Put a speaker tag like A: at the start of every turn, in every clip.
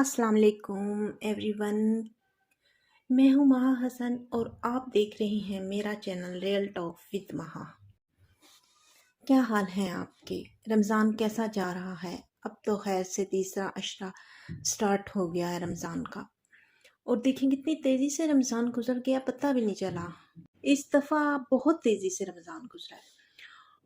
A: अस्सलाम वालेकुम एवरीवन। मैं हूँ महा हसन और आप देख रही हैं मेरा चैनल रियल टॉक विद महा। क्या हाल है आपके? रमज़ान कैसा जा रहा है? अब तो खैर से तीसरा अशरा स्टार्ट हो गया है रमज़ान का, और देखें कितनी तेज़ी से रमज़ान गुजर गया, पता भी नहीं चला। इस दफ़ा बहुत तेज़ी से रमज़ान गुजरा है।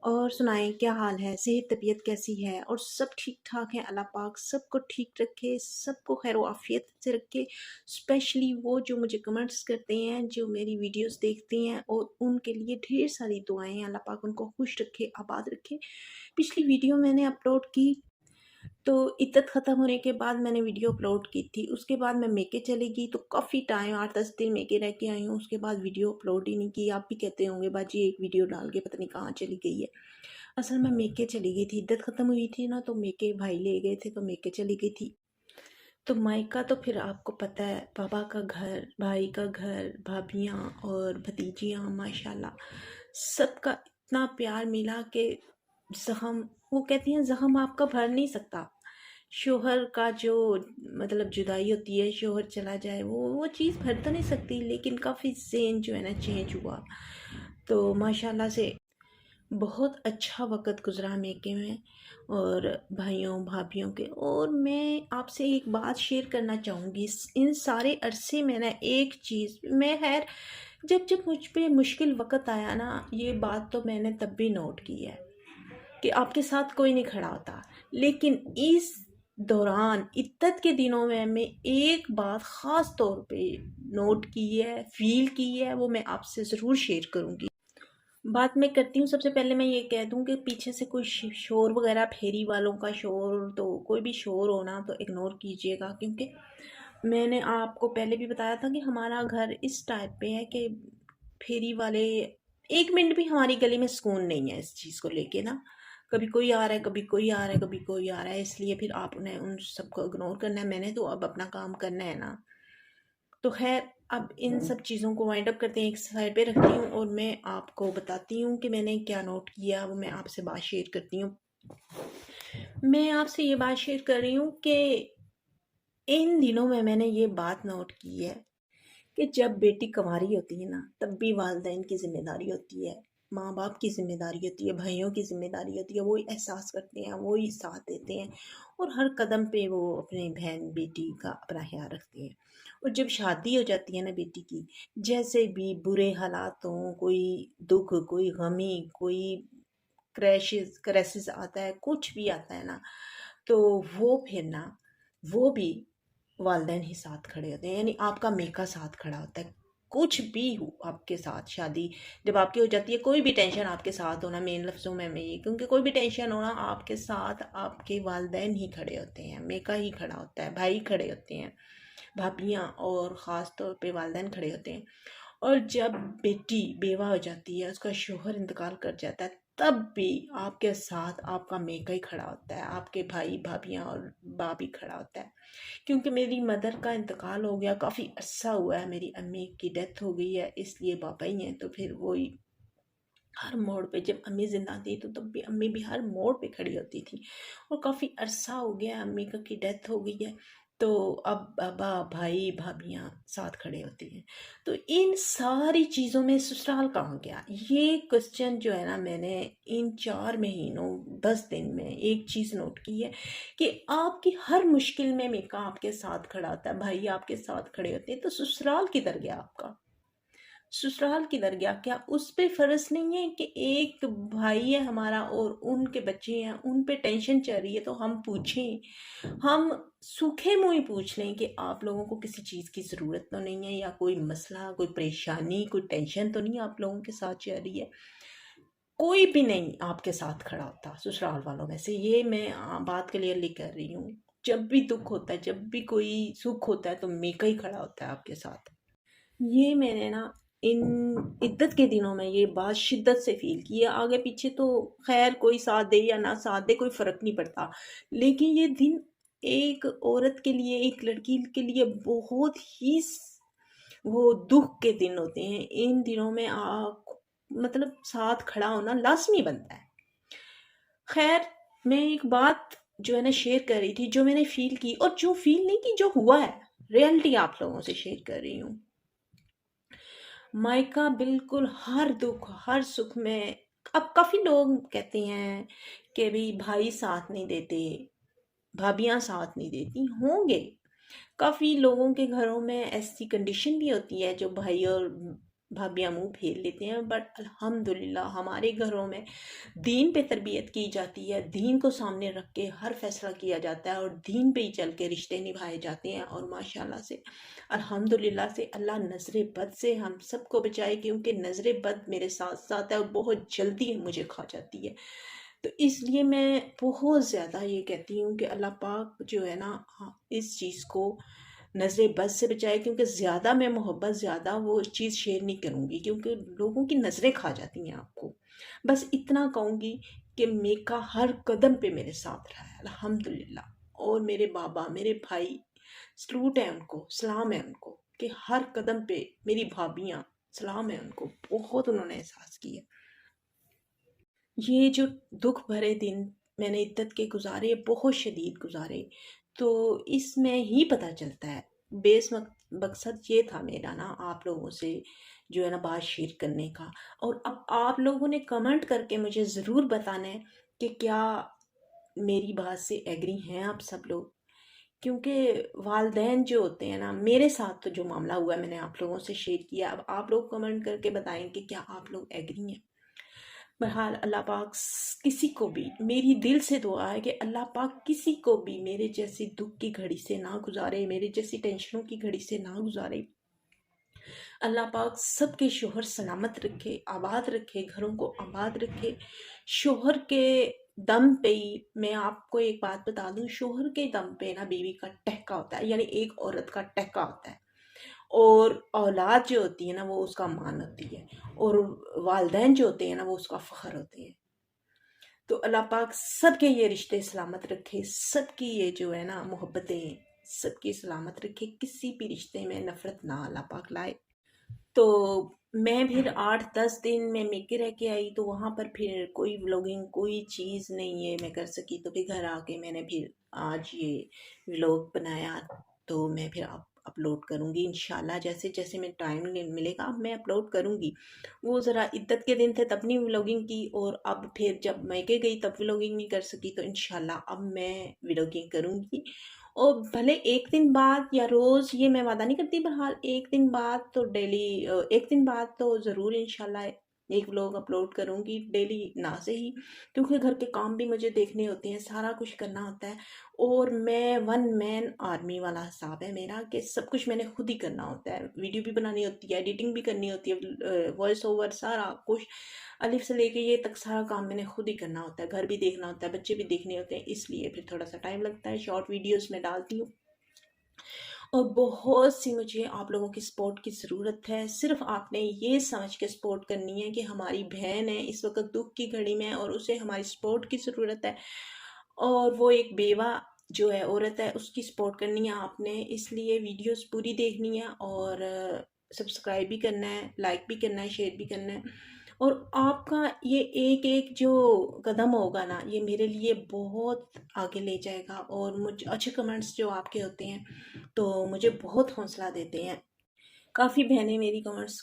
A: और सुनाएं, क्या हाल है? सेहत तबीयत कैसी है? और सब ठीक ठाक है? अल्लाह पाक सबको ठीक रखे, सबको खैर आफियत से रखे। स्पेशली वो जो मुझे कमेंट्स करते हैं, जो मेरी वीडियोस देखते हैं, और उनके लिए ढेर सारी दुआएं हैं। अल्लाह पाक उनको खुश रखे, आबाद रखे। पिछली वीडियो मैंने अपलोड की तो इद्दत ख़त्म होने के बाद मैंने वीडियो अपलोड की थी। उसके बाद मैं मेके चली गई, तो काफ़ी टाइम 8-10 दिन मेके रह के आई हूँ। उसके बाद वीडियो अपलोड ही नहीं की। आप भी कहते होंगे बाजी एक वीडियो डाल के पता नहीं कहाँ चली गई है। असल में मेके चली गई थी, इद्दत ख़त्म हुई थी ना, तो मेके भाई ले गए थे, तो मेके चली गई थी। तो मायका तो फिर आपको पता है, पापा का घर, भाई का घर, भाभियाँ और भतीजियाँ, माशाल्लाह सबका इतना प्यार मिला कि ज़ख्म, वो कहती हैं ज़ख्म आपका भर नहीं सकता। शोहर का जो मतलब जुदाई होती है, शोहर चला जाए, वो चीज़ भर तो नहीं सकती, लेकिन काफ़ी ज़हन जो है ना चेंज हुआ। तो माशाल्लाह से बहुत अच्छा वक़्त गुज़रा मेके में और भाइयों भाभियों के। और मैं आपसे एक बात शेयर करना चाहूँगी, इन सारे अरसे में ना एक चीज़ मैं खैर जब जब मुझ पे मुश्किल वक़्त आया ना, ये बात तो मैंने तब भी नोट की है कि आपके साथ कोई नहीं खड़ा होता। लेकिन इस दौरान इद्दत के दिनों में मैं एक बात ख़ास तौर पे नोट की है, फ़ील की है, वो मैं आपसे ज़रूर शेयर करूँगी। बात मैं करती हूँ, सबसे पहले मैं ये कह दूँ कि पीछे से कोई शोर वगैरह, फेरी वालों का शोर, तो कोई भी शोर हो ना तो इग्नोर कीजिएगा, क्योंकि मैंने आपको पहले भी बताया था कि हमारा घर इस टाइप पे है कि फेरी वाले, एक मिनट भी हमारी गली में सुकून नहीं है इस चीज़ को लेके ना। कभी कोई आ रहा है, कभी कोई आ रहा है, कभी कोई आ रहा है, इसलिए फिर आपने उन सबको इग्नोर करना है। मैंने तो अब अपना काम करना है ना। तो खैर, अब इन सब चीज़ों को वाइंड अप करते हैं, एक साइड पे रखती हूँ और मैं आपको बताती हूँ कि मैंने क्या नोट किया, वो मैं आपसे बात शेयर करती हूँ। मैं आपसे ये बात शेयर कर रही हूँ कि इन दिनों में मैंने ये बात नोट की है कि जब बेटी कुंवारी होती है ना, तब भी वालिदैन की ज़िम्मेदारी होती है, माँ बाप की ज़िम्मेदारी होती है, भाइयों की ज़िम्मेदारी होती है। वो ही एहसास करते हैं, वो ही साथ देते हैं, और हर कदम पे वो अपने बहन बेटी का अपना ख्याल रखते हैं। और जब शादी हो जाती है ना बेटी की, जैसे भी बुरे हालात हों, कोई दुख, कोई गमी, कोई क्राइसिस आता है, कुछ भी आता है ना, तो वो फिर ना, वो भी वालिदैन ही साथ खड़े होते हैं, यानी आपका मेका साथ खड़ा होता है। कुछ भी हो आपके साथ, शादी जब आपकी हो जाती है, कोई भी टेंशन आपके साथ होना, मेन लफ्ज़ों में मैं ये, क्योंकि कोई भी टेंशन होना, आपके साथ आपके वालिदैन ही खड़े होते हैं, मेका ही खड़ा होता है, भाई खड़े होते हैं, भाभियाँ और ख़ास तौर पे वालिदैन खड़े होते हैं। और जब बेटी बेवा हो जाती है, उसका शौहर इंतकाल कर जाता है, तब भी आपके साथ आपका मेका ही खड़ा होता है, आपके भाई भाभियाँ और बाप ही खड़ा होता है। क्योंकि मेरी मदर का इंतकाल हो गया, काफ़ी अरसा हुआ है, मेरी अम्मी की डेथ हो गई है, इसलिए पापा ही हैं। तो फिर वही हर मोड़ पे, जब अम्मी ज़िंदा थी तो तब भी अम्मी भी हर मोड़ पे खड़ी होती थी, और काफ़ी अरसा हो गया अम्मी का की डेथ हो गई है, तो अब बाबा भाई भाभियाँ साथ खड़े होते हैं। तो इन सारी चीज़ों में ससुराल कहाँ गया, ये क्वेश्चन जो है ना, मैंने इन 4 महीनों 10 दिन में एक चीज़ नोट की है कि आपकी हर मुश्किल में मेका आपके साथ खड़ा होता है, भाई आपके साथ खड़े होते हैं। तो ससुराल किधर गया आपका? ससुराल किधर गया? क्या उस पे फ़र्ज़ नहीं है कि एक भाई है हमारा और उनके बच्चे हैं, उन पे टेंशन चल रही है, तो हम पूछें, हम सूखे मुँह ही पूछ लें कि आप लोगों को किसी चीज़ की ज़रूरत तो नहीं है, या कोई मसला, कोई परेशानी, कोई टेंशन तो नहीं आप लोगों के साथ चल रही है? कोई भी नहीं आपके साथ खड़ा होता ससुराल वालों में से, ये मैं बात क्लियरली कर रही हूँ। जब भी दुःख होता है, जब भी कोई सुख होता है, तो मेका ही खड़ा होता है आपके साथ। ये मैंने ना इन इद्दत के दिनों में ये बात शिद्दत से फ़ील की है। आगे पीछे तो ख़ैर कोई साथ दे या ना साथ दे, कोई फ़र्क नहीं पड़ता। लेकिन ये दिन एक औरत के लिए, एक लड़की के लिए बहुत ही वो दुःख के दिन होते हैं। इन दिनों में मतलब साथ खड़ा होना लाज़मी बनता है। ख़ैर, मैं एक बात جو ہے نا شیئر کر رہی تھی، جو میں نے فیل کی، اور جو فیل نہیں کی، جو ہوا ہے ریئلٹی آپ لوگوں سے شیئر کر رہی ہوں۔ مائکا بالکل ہر دکھ ہر سکھ میں، اب کافی لوگ کہتے ہیں کہ بھی بھائی ساتھ نہیں دیتے، بھابیاں ساتھ نہیں دیتی، ہوں گے کافی لوگوں کے گھروں میں ایسی کنڈیشن بھی ہوتی ہے جو بھائی اور بھابیاں منہ پھیر لیتے ہیں، بٹ الحمدللہ ہمارے گھروں میں دین پہ تربیت کی جاتی ہے، دین کو سامنے رکھ کے ہر فیصلہ کیا جاتا ہے، اور دین پہ ہی چل کے رشتے نبھائے جاتے ہیں، اور ماشاءاللہ سے الحمدللہ سے اللہ نظر بد سے ہم سب کو بچائے، کیونکہ نظر بد میرے ساتھ ساتھ ہے اور بہت جلدی مجھے کھا جاتی ہے۔ تو اس لیے میں بہت زیادہ یہ کہتی ہوں کہ اللہ پاک جو ہے نا اس چیز کو نظر بد سے بچائے، کیونکہ زیادہ میں محبت، زیادہ وہ چیز شیئر نہیں کروں گی، کیونکہ لوگوں کی نظریں کھا جاتی ہیں آپ کو۔ بس اتنا کہوں گی کہ میکا ہر قدم پہ میرے ساتھ رہا ہے الحمدللہ، اور میرے بابا، میرے بھائی، سلوٹ ہے ان کو، سلام ہے ان کو، کہ ہر قدم پہ میری بھابیاں، سلام ہے ان کو، بہت انہوں نے احساس کیا۔ یہ جو دکھ بھرے دن میں نے عدت کے گزارے، بہت شدید گزارے، تو اس میں ہی پتہ چلتا ہے، بیس مقصد یہ تھا میرا نا آپ لوگوں سے جو ہے نا بات شیئر کرنے کا۔ اور اب آپ لوگوں نے کمنٹ کر کے مجھے ضرور بتانا ہے کہ کیا میری بات سے ایگری ہیں آپ سب لوگ، کیونکہ والدین جو ہوتے ہیں نا، میرے ساتھ تو جو معاملہ ہوا ہے میں نے آپ لوگوں سے شیئر کیا، اب آپ لوگ کمنٹ کر کے بتائیں کہ کیا آپ لوگ ایگری ہیں۔ بہرحال اللہ پاک کسی کو بھی، میری دل سے دعا ہے کہ اللہ پاک کسی کو بھی میرے جیسی دکھ کی گھڑی سے نہ گزارے، میرے جیسی ٹینشنوں کی گھڑی سے نہ گزارے۔ اللہ پاک سب کے شوہر سلامت رکھے، آباد رکھے، گھروں کو آباد رکھے۔ شوہر کے دم پہ ہی میں آپ کو ایک بات بتا دوں، شوہر کے دم پہ نا بیوی کا ٹہکا ہوتا ہے، یعنی ایک عورت کا ٹہکا ہوتا ہے، اور اولاد جو ہوتی ہے نا وہ اس کا مان ہوتی ہے، اور والدین جو ہوتے ہیں نا وہ اس کا فخر ہوتے ہیں۔ تو اللہ پاک سب کے یہ رشتے سلامت رکھے، سب کی یہ جو ہے نا محبتیں سب کی سلامت رکھے، کسی بھی رشتے میں نفرت نہ اللہ پاک لائے۔ تو میں پھر 8-10 دن میں میکے رہ کے آئی، تو وہاں پر پھر کوئی ولاگنگ کوئی چیز نہیں ہے میں کر سکی، تو پھر گھر آ کے میں نے پھر آج یہ ولاگ بنایا، تو میں پھر اپلوڈ کروں گی انشاءاللہ، جیسے جیسے میں ٹائم ملے گا میں اپلوڈ کروں گی۔ وہ ذرا عدت کے دن تھے تب نہیں ولاگنگ کی، اور اب پھر جب میکے گئی تب ولاگنگ نہیں کر سکی، تو انشاءاللہ اب میں ولاگنگ کروں گی، اور بھلے ایک دن بعد یا روز، یہ میں وعدہ نہیں کرتی، بہرحال ایک دن بعد تو ڈیلی، ایک دن بعد تو ضرور انشاءاللہ ایک ولاگ اپلوڈ کروں گی، ڈیلی نہ سے ہی، کیونکہ گھر کے کام بھی مجھے دیکھنے ہوتے ہیں، سارا کچھ کرنا ہوتا ہے، اور میں 1 مین آرمی والا حساب ہے میرا، کہ سب کچھ میں نے خود ہی کرنا ہوتا ہے، ویڈیو بھی بنانی ہوتی ہے، ایڈیٹنگ بھی کرنی ہوتی ہے، وائس اوور، سارا کچھ الف سے لے کے یہ تک سارا کام میں نے خود ہی کرنا ہوتا ہے، گھر بھی دیکھنا ہوتا ہے، بچے بھی دیکھنے ہوتے ہیں، اس لیے پھر تھوڑا سا ٹائم لگتا ہے، شارٹ ویڈیوز میں ڈالتی ہوں۔ اور بہت سی مجھے آپ لوگوں کی سپورٹ کی ضرورت ہے، صرف آپ نے یہ سمجھ کے سپورٹ کرنی ہے کہ ہماری بہن ہے اس وقت دکھ کی گھڑی میں، اور اسے ہماری سپورٹ کی ضرورت ہے، اور وہ ایک بیوہ جو ہے عورت ہے، اس کی سپورٹ کرنی ہے آپ نے، اس لیے ویڈیوز پوری دیکھنی ہے، اور سبسکرائب بھی کرنا ہے، لائک بھی کرنا ہے، شیئر بھی کرنا ہے، اور آپ کا یہ ایک ایک جو قدم ہوگا نا یہ میرے لیے بہت آگے لے جائے گا، اور مجھے اچھے کمنٹس جو آپ کے ہوتے ہیں تو مجھے بہت حوصلہ دیتے ہیں، کافی بہنیں میری کمنٹس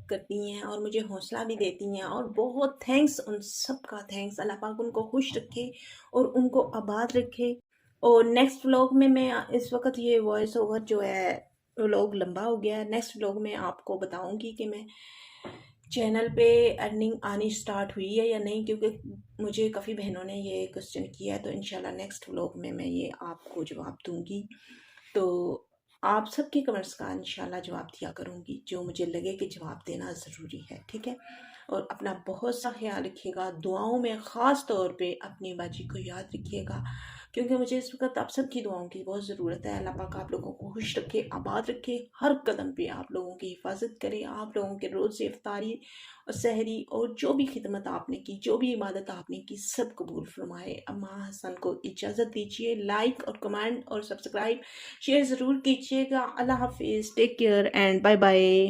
A: کرتی ہیں اور مجھے حوصلہ بھی دیتی ہیں، اور بہت تھینکس، ان سب کا تھینکس، اللہ پاک ان کو خوش رکھے اور ان کو آباد رکھے۔ اور نیکسٹ ولاگ میں اس وقت یہ وائس اوور جو ہے ولاگ لمبا ہو گیا ہے، نیکسٹ ولاگ میں آپ کو بتاؤں گی کہ میں چینل پہ ارننگ آنی سٹارٹ ہوئی ہے یا نہیں، کیونکہ مجھے کافی بہنوں نے یہ کوسچن کیا ہے، تو انشاءاللہ نیکسٹ ولاگ میں یہ آپ کو جواب دوں گی، تو آپ سب کے کمنٹس کا انشاءاللہ جواب دیا کروں گی، جو مجھے لگے کہ جواب دینا ضروری ہے، ٹھیک ہے؟ اور اپنا بہت سا خیال رکھیے گا، دعاؤں میں خاص طور پہ اپنی باجی کو یاد رکھیے گا، کیونکہ مجھے اس وقت آپ سب کی دعاؤں کی بہت ضرورت ہے۔ اللہ پاک آپ لوگوں کو خوش رکھے، آباد رکھے، ہر قدم پہ آپ لوگوں کی حفاظت کرے، آپ لوگوں کے روز افطاری اور سحری اور جو بھی خدمت آپ نے کی، جو بھی عبادت آپ نے کی، سب قبول فرمائے۔ اماں حسن کو اجازت دیجیے، لائک اور کمنٹ اور سبسکرائب شیئر ضرور کیجیے گا۔ اللہ حافظ، take care and bye bye.